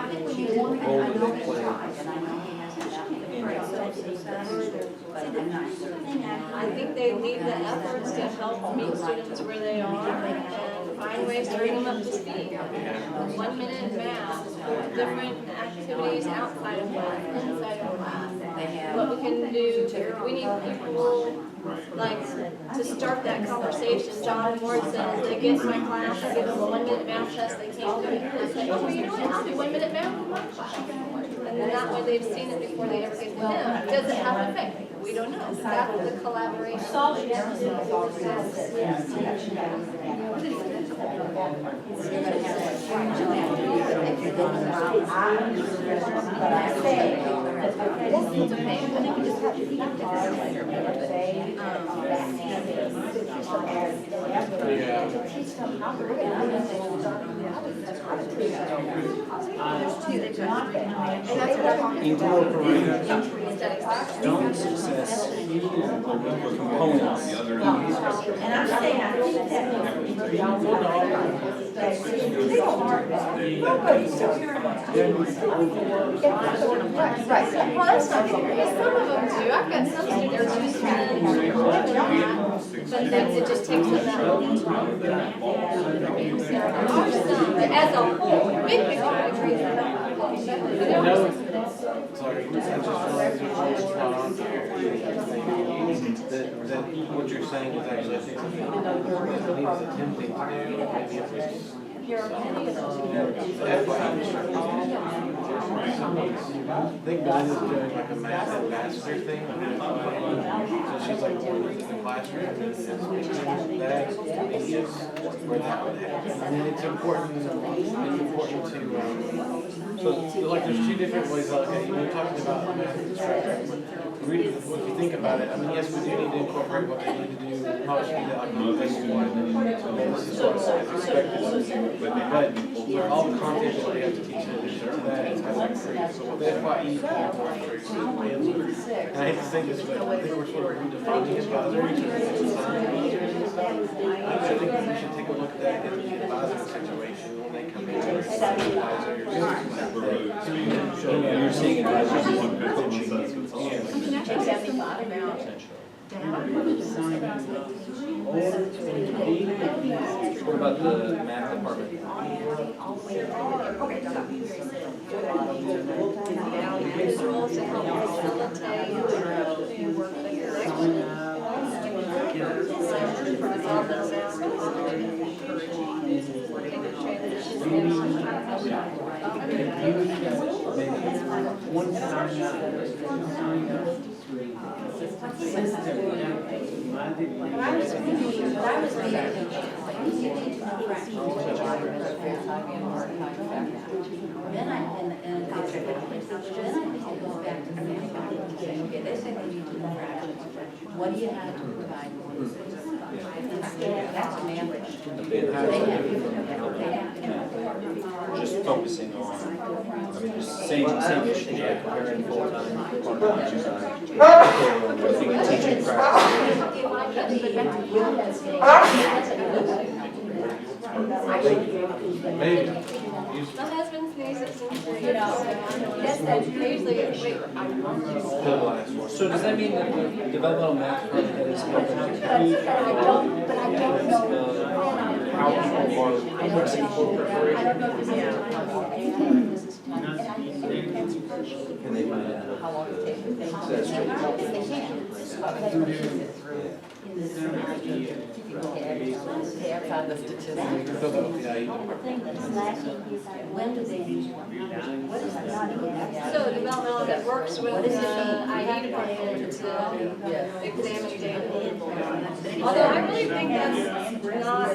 Speaker 9: think we need more, I know there's a lot, and I know he has
Speaker 4: I think they need the efforts to help meet students where they are and find ways to bring them up to speed. 1 minute math, different activities outside of math, inside of math. What we can do, we need people like to start that conversation. John Ward says, they get to my class, I give them a 1 minute math test, they can't do it. I say, oh, well, you know what, I'll do 1 minute math in my class. And then that way they've seen it before they ever get to him. Does it have an effect? We don't know. That's the collaboration.
Speaker 10: Adjunct success components.
Speaker 8: And I'm saying, I think that
Speaker 4: Right. Well, that's not fair, because some of them do. I've got some students who spend more than that, but then it just takes them that long time. But as a whole, big picture, I agree with that.
Speaker 11: Sorry, I just realized there's one that's not on there. That what you're saying is actually, I think, something that needs attempting to do, maybe if we I think Belinda's doing like a math ambassador thing. So she's like going into the classroom and speaking that EES where that would happen. I mean, it's important to, so like there's two different ways to look at it. You're talking about math instructor. Really, if you think about it, I mean, yes, we do need to incorporate what they need to do, probably should be like on phase one, and then this is what is expected. But all the content that they have to teach in addition to that is kind of like free. So what the FYE part for and I hate to say this, but I think we're sort of redefining advisory to I think we should take a look at that in the advisory situation when they come in as advisors.
Speaker 10: You're seeing advisors as one coaching. What about the math department?
Speaker 4: His role is to help facilitate work the connection.
Speaker 9: Then I think it goes back to the okay, they say they need to know what do you have to provide? That's a mandate.
Speaker 10: Just focusing on, I mean, just same issue, yeah, comparing full-time, part-time, I think teaching practice.
Speaker 11: Maybe.
Speaker 4: My husband sneezes and, you know, that's usually,
Speaker 10: So does that mean that the developmental math program is open to
Speaker 8: But I don't know.
Speaker 10: how people are progressing for preparation?
Speaker 8: I don't know if this is a time or anything, this is time, and I think
Speaker 15: Can they find out?
Speaker 6: How long it takes to think.
Speaker 15: That's true.
Speaker 8: if they can.
Speaker 6: That's what it is through.
Speaker 8: In this
Speaker 6: Can't find the statistics.
Speaker 8: The thing that's lacking is when do they use one? What is not yet?
Speaker 4: so developmental that works with
Speaker 8: What does it mean?
Speaker 4: ID department to
Speaker 6: Yes.
Speaker 4: examine data. Although I really think that's not,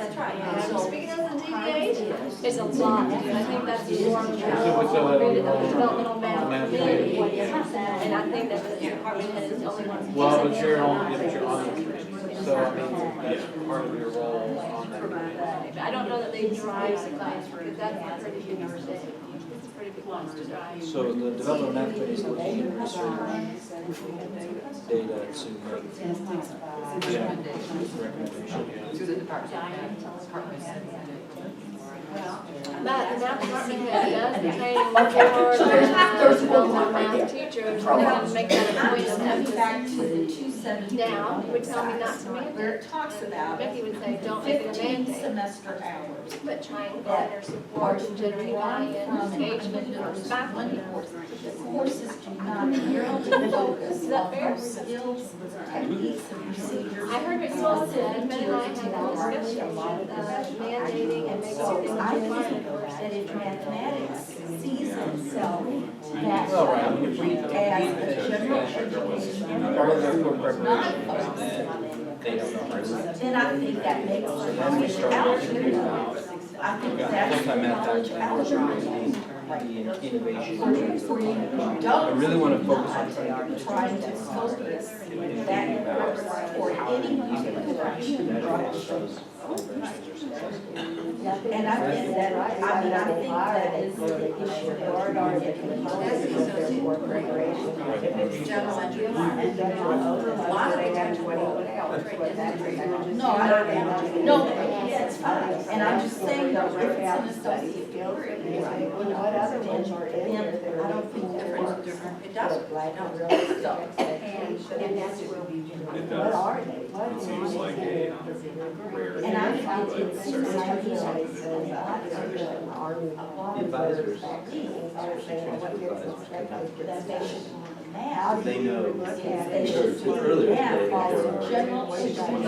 Speaker 8: That's right.
Speaker 4: speaking as a DPH, it's a lot, and I think that's more of the developmental math community. And I think that the department head is the only one.
Speaker 11: Well, but you're on the committee, so I mean, part of your role on that committee.
Speaker 4: I don't know that they drive the class, because that's a pretty big mistake. It's a pretty big loss to drive.
Speaker 10: So the developmental math committee is looking at research data to make recommendations.
Speaker 6: To the department.
Speaker 4: Matt, the math department head does the training for developmental math teachers, we have to make that a point of emphasis. Now, would tell me not to mandate.
Speaker 14: Where it talks about
Speaker 4: Becky would say, don't make it a
Speaker 14: 15
Speaker 4: mandate,
Speaker 14: semester hours.
Speaker 4: but try and garner support and generate buy-in, engagement from faculty.
Speaker 14: The courses do not really focus
Speaker 4: Is that
Speaker 14: on
Speaker 4: fair?
Speaker 14: those skills, techniques, and procedures.
Speaker 4: I heard what you all said, Ben and I had that discussion, mandating and making
Speaker 14: So
Speaker 4: things
Speaker 14: I
Speaker 4: required.
Speaker 14: think that if mathematics sees itself that
Speaker 10: Well, right, I mean, if we
Speaker 14: as a general education,
Speaker 10: part of their core preparation
Speaker 14: not
Speaker 10: is
Speaker 14: focused
Speaker 10: that they don't know how to.
Speaker 14: then I think that makes
Speaker 10: Then we start thinking about,
Speaker 14: I think
Speaker 10: we've got
Speaker 14: that's
Speaker 10: full-time math
Speaker 14: knowledge
Speaker 10: faculty,
Speaker 14: algebra.
Speaker 10: the innovation.
Speaker 14: I
Speaker 10: I really want to focus on
Speaker 14: trying to focus that purpose for any and I think that, I think that is the issue. A lot of the times, no, it's fine. And I'm just saying, though, if it's an associate degree, then I don't think different, it doesn't, I don't. So, and that's where we.
Speaker 12: It does. It seems like a rare
Speaker 14: And I
Speaker 12: thing,
Speaker 14: think
Speaker 12: but
Speaker 14: it's
Speaker 12: certainly something that
Speaker 15: They know
Speaker 14: they should do
Speaker 15: earlier
Speaker 14: that
Speaker 15: today,
Speaker 14: as general education.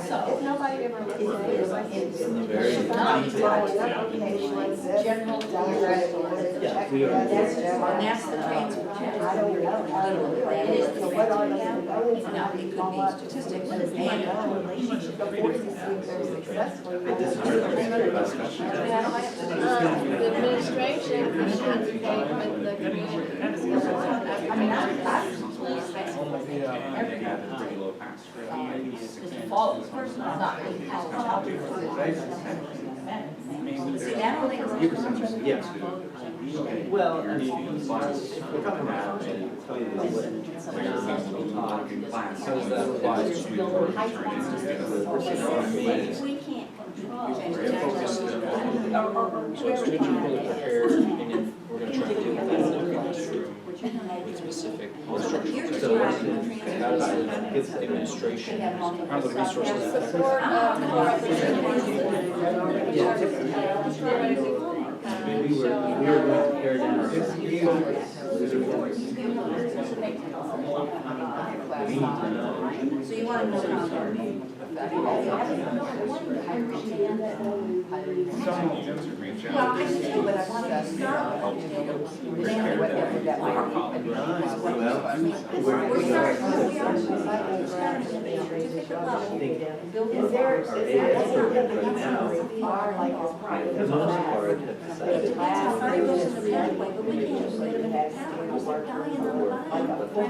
Speaker 4: So, if nobody ever looks at it,
Speaker 14: It's
Speaker 15: in the very
Speaker 14: not
Speaker 15: detailed.
Speaker 14: general theoretical.
Speaker 15: Yeah, we are.
Speaker 14: And that's the transfer. It is the transfer. Now, it could be statistics and relationship.
Speaker 15: This is very discussion.
Speaker 4: the administration should advocate with the community.
Speaker 14: I mean, I
Speaker 12: pretty low pass rate.
Speaker 14: fault person, not really how see, that only goes.
Speaker 15: Yeah. Well, I mean, if we're coming out and tell you what.
Speaker 10: How does that apply to
Speaker 8: We can't control.
Speaker 10: So students are really prepared, and then we're going to try to deal with that in the classroom with specific instructional techniques, administration, how the resources that
Speaker 4: Support
Speaker 15: I mean, we were going to tear down our. We need to know.
Speaker 14: So you want to know how they're. Well, I do, but I want to start. Whatever that might be.
Speaker 15: We're
Speaker 7: Is there
Speaker 15: right now, for the most part, have decided.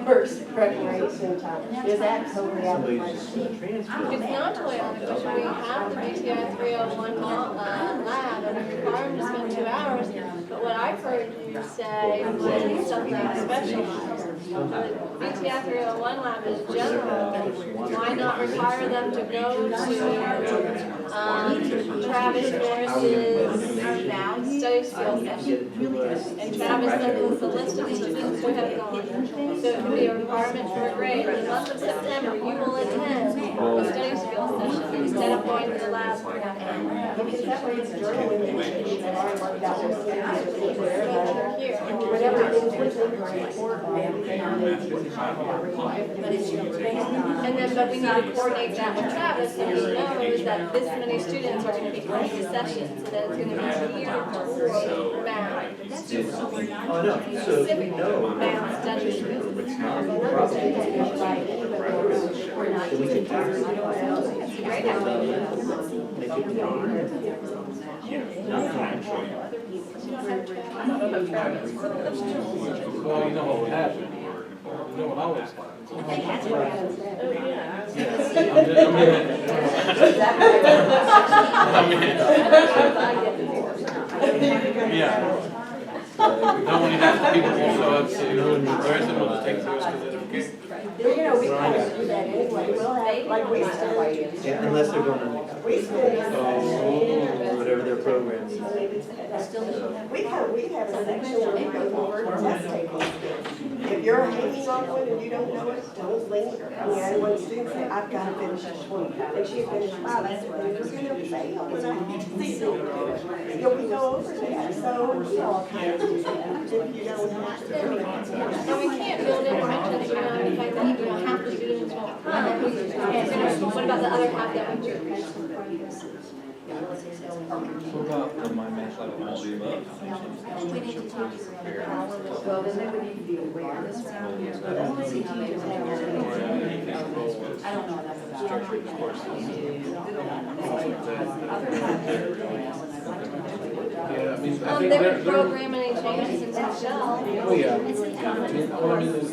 Speaker 7: first preparation time? Is that totally out of my
Speaker 15: Somebody's just gonna transfer.
Speaker 4: It's not totally artificial. We have the BTI 301 lab, and we require them to spend 2 hours. But what I've heard you say was something special. The BTI Math 301 lab in general, why not require them to go to Travis Morris's study skills session? And Travis sent us a list of students who have gone. So it can be a requirement for a grade. In the month of September, you will attend a study skills session instead of going to the lab.
Speaker 7: Because that way it's journaling and whatever it is we're thinking are important.
Speaker 4: And then, but we need to coordinate that with Travis, so he knows that this many students are going to be going to sessions, so that it's going to be geared toward math.
Speaker 15: Oh, no, so we know.
Speaker 4: Math studies.
Speaker 15: It's not a problem. So we can figure it out.
Speaker 4: Great idea.
Speaker 15: Make it
Speaker 11: Well, you know what would happen. You know what I was like. Yeah. Don't want to have people who show up to, the rest of them will just take through us because they don't care.
Speaker 7: You know, we kind of do that anyway. We'll have, like, we still
Speaker 15: Yeah, unless they're going to, whatever their program is.
Speaker 7: we have a section where we go over test taking. If you're hanging on one and you don't know it, don't linger. I mean, I had one student say, I've got to finish this one. And she had finished 5. I said, well, you're going to fail. And I see, you know, we go over that. So we all kind of do that. If you don't have to.
Speaker 4: And we can't build interventions around the fact that, you know, half the students won't come. What about the other half that we do?
Speaker 10: What about the MyMathLab Administrator?
Speaker 9: We need to talk to them.
Speaker 7: Well, then they would need to be aware.
Speaker 9: I don't know enough about
Speaker 11: Yeah, I mean, I think
Speaker 4: They
Speaker 11: they're,
Speaker 4: would program any changes in Excel.
Speaker 11: oh yeah. What I mean is,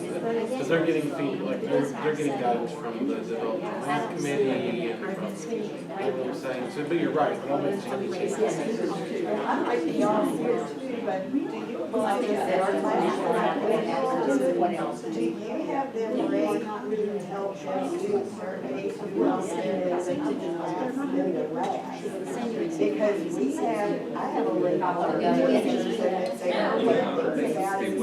Speaker 11: because they're getting feed, like, they're getting guidance from the Developmental Math Committee and from, you know what I'm saying? So, but you're right, all makes sense.
Speaker 7: I might be off here too, but do you believe that our classroom, do you have them ready to help their students surveys who else in the class in the lab? Because we have, I have a list of teachers that say, oh, what I think about is,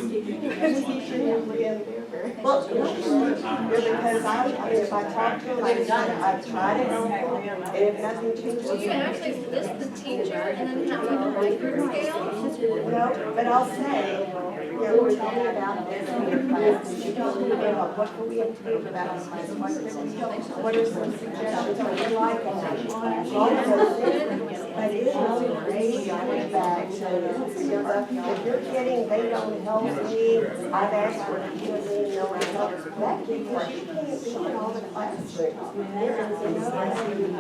Speaker 7: well, because I mean, if I talk to them, I try to help them, and if nothing changes.
Speaker 4: So you can actually list the teacher and then have like a Likert scale?
Speaker 7: No, but I'll say, you know, we're talking about this in your class, and you don't know what can we improve about this, what are some suggestions, what do you like, and all of those things. But it is great feedback, so if you're kidding, they don't help me, I've asked for Q&A, no one helps, that because you can't be in all the classrooms. There is no, I mean,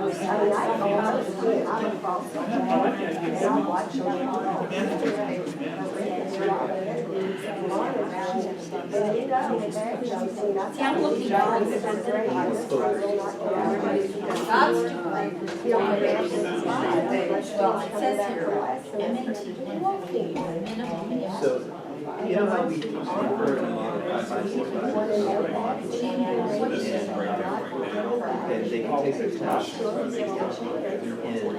Speaker 7: I go out to school, I'm across the hall, and I watch them all.
Speaker 14: I'm looking forward to
Speaker 7: Well, it says here,
Speaker 15: So, you know how we convert a model by and they can take their test.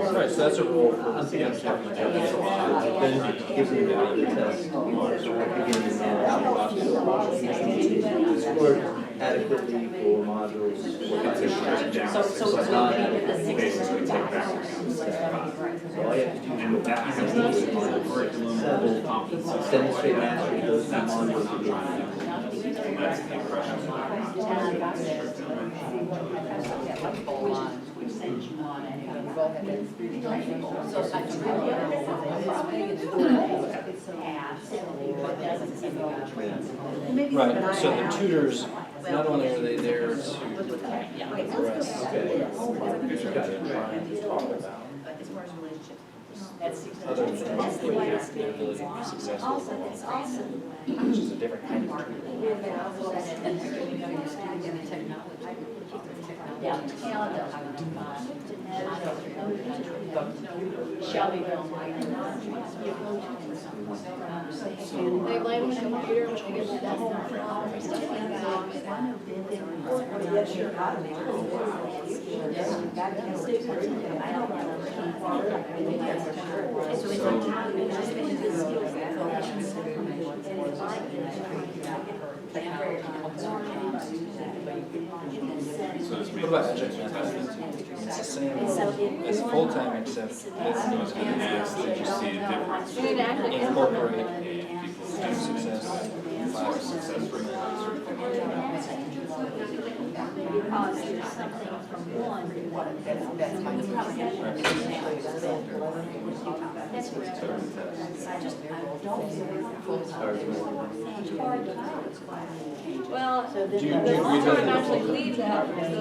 Speaker 10: Right, so that's a role for
Speaker 15: I'm saying, then give them the test, beginning and end, or adequately for modules.
Speaker 13: So it's not the 6
Speaker 12: Basically take back.
Speaker 15: So all you have to do is demonstrate mastery of those two modules beginning.
Speaker 12: That's the impression.
Speaker 10: Right, so the tutors, not only are they there to address other things, the ability to be successful, which is a different kind of
Speaker 4: They blame the computer when they get to that.
Speaker 10: What about adjunct math? It's the same, it's full-time except it's
Speaker 12: Did you see a difference?
Speaker 10: incorporate student success, class
Speaker 12: Success rate.
Speaker 4: Well, the full-time actually leaves that, because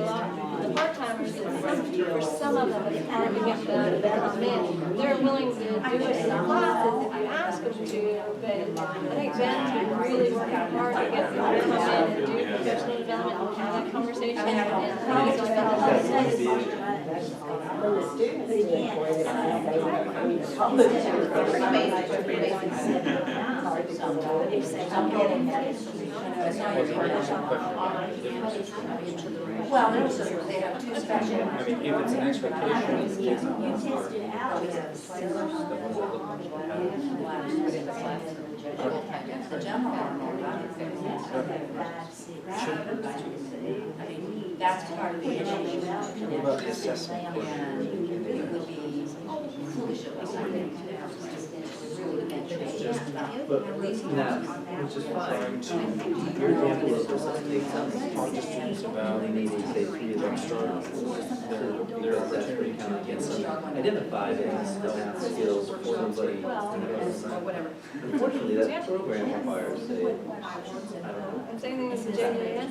Speaker 4: the part-timers, for some of them, it's hard to get them to come in. They're willing to do it in the classes if you ask them to, but I think Ben's really working hard to get them to come in and do professional development and have that conversation and how it's
Speaker 9: Well, they have two special.
Speaker 10: I mean, if it's an expectation,
Speaker 8: You test it out.
Speaker 9: The general I mean, that's part of the issue.
Speaker 10: what about the assessment?
Speaker 9: And it would be foolish of us
Speaker 15: But now, which is fine. Your example of something,
Speaker 10: Talk to students about
Speaker 15: they need to say 3 of them start. Their opportunity to count against them. Identify the math skills for somebody. Unfortunately, that program requires, say, I don't know.
Speaker 4: And same thing as the JDS is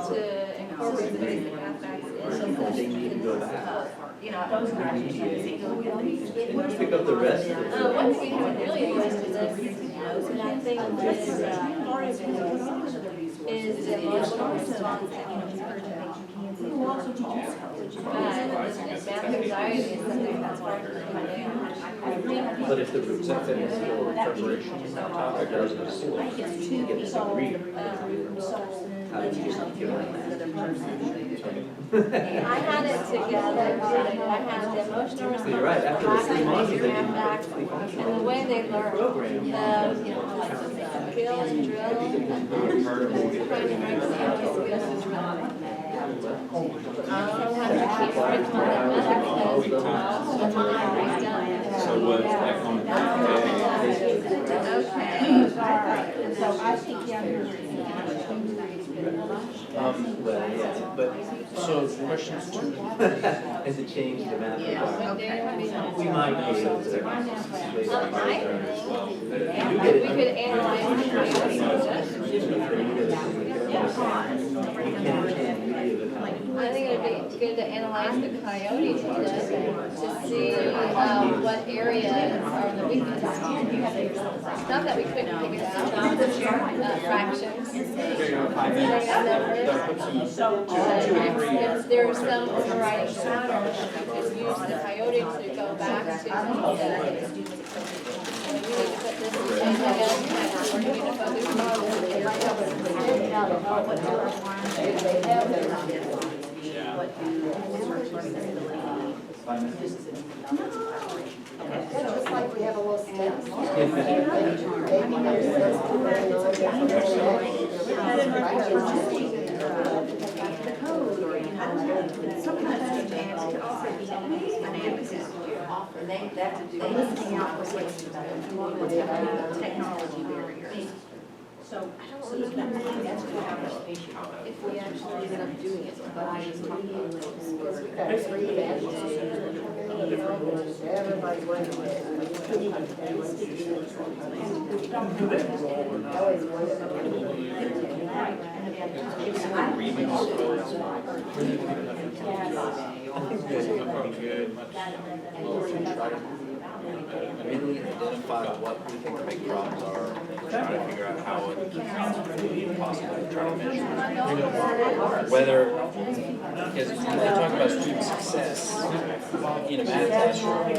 Speaker 4: to incorporate the basic math facts in.
Speaker 15: They need to go back.
Speaker 3: You know, those are
Speaker 15: And pick up the rest of it.
Speaker 4: One thing you can really address to this, and I think that is part of it, is the emotional response that you math anxiety is something that's hard to come down.
Speaker 15: But if the executive is still in preparation on that topic, or doesn't still get the degree, how do you give
Speaker 4: I had it together, I had the emotional response,
Speaker 15: You're right, after the 3 months, they
Speaker 4: math facts, and the way they learn, the skill and drill, trying to make the
Speaker 12: So what, like on
Speaker 15: well, yeah, but,
Speaker 10: so questions to
Speaker 15: and to change the math requirement. We might be able to.
Speaker 4: We could analyze the I think it would be good to analyze the coyote data to see what areas are the weakest. Not that we couldn't figure it out, fractions. If there's some overriding pattern, we could use the coyote to go back to the we need to put this in the head, we're going to focus on this
Speaker 7: Just like we have a little step.
Speaker 8: Technology barriers. So that's
Speaker 4: if we actually ended up doing it. But I was talking about
Speaker 7: Because we've got 3 badges. Everybody wants it. Always
Speaker 15: Really identify what we think the big problems are, try to figure out how it can possibly try to measure.
Speaker 10: whether, because when they talk about student success in a math classroom,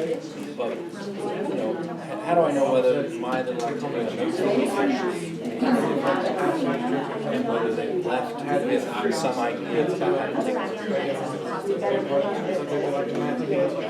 Speaker 10: but how do I know whether my little activity and whether they left with some idea about how to take